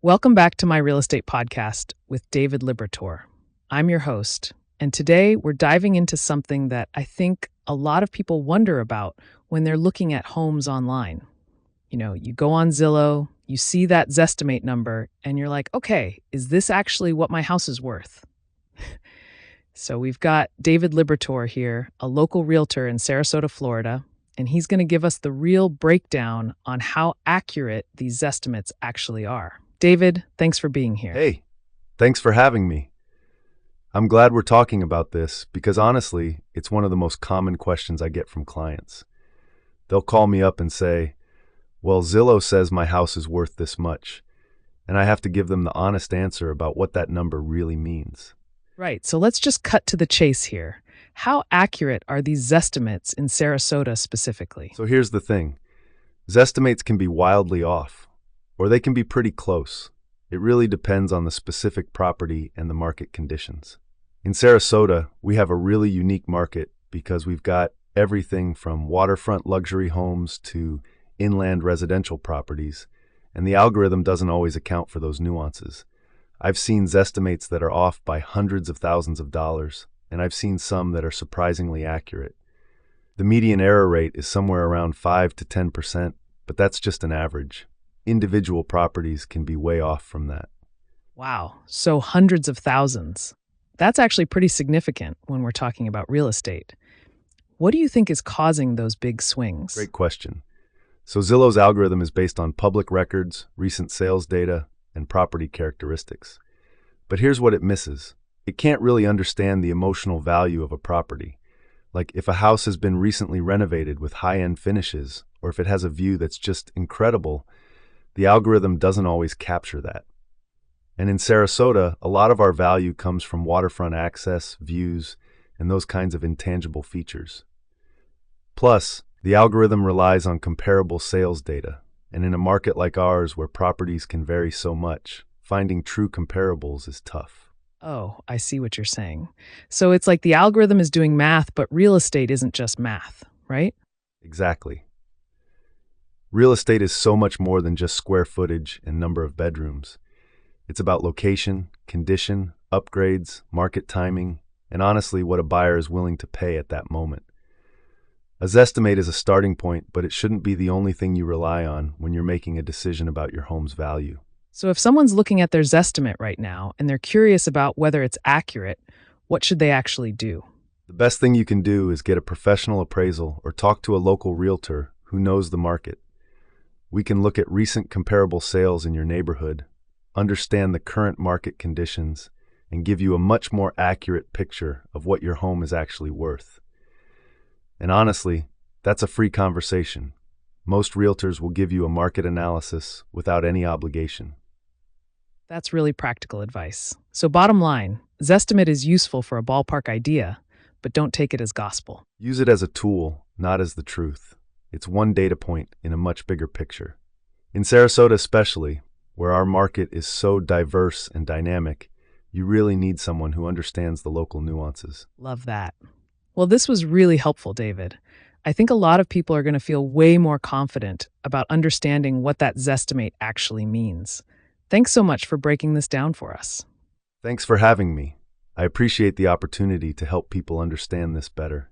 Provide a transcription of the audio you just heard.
Welcome back to my real estate podcast with David Liberator. I'm your host, and today we're diving into something that I think a lot of people wonder about when they're looking at homes online. You go on Zillow, you see that Zestimate number, and you're like, okay, is this actually what my house is worth? So we've got David Liberator here, a local realtor in Sarasota, Florida, and he's going to give us the real breakdown on how accurate these Zestimates actually are. David, thanks for being here. Hey, thanks for having me. I'm glad we're talking about this because honestly, it's one of the most common questions I get from clients. They'll call me up and say, well, Zillow says my house is worth this much, and I have to give them the honest answer about what that number really means. Right, so let's just cut to the chase here. How accurate are these Zestimates in Sarasota specifically? So here's the thing. Zestimates can be wildly off, or they can be pretty close. It really depends on the specific property and the market conditions. In Sarasota, we have a really unique market because we've got everything from waterfront luxury homes to inland residential properties, and the algorithm doesn't always account for those nuances. I've seen Zestimates that are off by hundreds of thousands of dollars, and I've seen some that are surprisingly accurate. The median error rate is somewhere around 5 to 10%, but that's just an average. Individual properties can be way off from that. Wow, so hundreds of thousands. That's actually pretty significant when we're talking about real estate. What do you think is causing those big swings? Great question. So Zillow's algorithm is based on public records, recent sales data, and property characteristics. But here's what it misses. It can't really understand the emotional value of a property. Like if a house has been recently renovated with high-end finishes, or if it has a view that's just incredible, the algorithm doesn't always capture that. And in Sarasota, a lot of our value comes from waterfront access, views, and those kinds of intangible features. Plus, the algorithm relies on comparable sales data, and in a market like ours where properties can vary so much, finding true comparables is tough. Oh, I see what you're saying. So it's like the algorithm is doing math, but real estate isn't just math, right? Exactly. Real estate is so much more than just square footage and number of bedrooms. It's about location, condition, upgrades, market timing, and honestly what a buyer is willing to pay at that moment. A Zestimate is a starting point, but it shouldn't be the only thing you rely on when you're making a decision about your home's value. So if someone's looking at their Zestimate right now and they're curious about whether it's accurate, what should they actually do? The best thing you can do is get a professional appraisal or talk to a local realtor who knows the market. We can look at recent comparable sales in your neighborhood, understand the current market conditions, and give you a much more accurate picture of what your home is actually worth. And honestly, that's a free conversation. Most realtors will give you a market analysis without any obligation. That's really practical advice. So bottom line, Zestimate is useful for a ballpark idea, but don't take it as gospel. Use it as a tool, not as the truth. It's one data point in a much bigger picture. In Sarasota especially, where our market is so diverse and dynamic, you really need someone who understands the local nuances. Love that. Well, this was really helpful, David. I think a lot of people are going to feel way more confident about understanding what that Zestimate actually means. Thanks so much for breaking this down for us. Thanks for having me. I appreciate the opportunity to help people understand this better.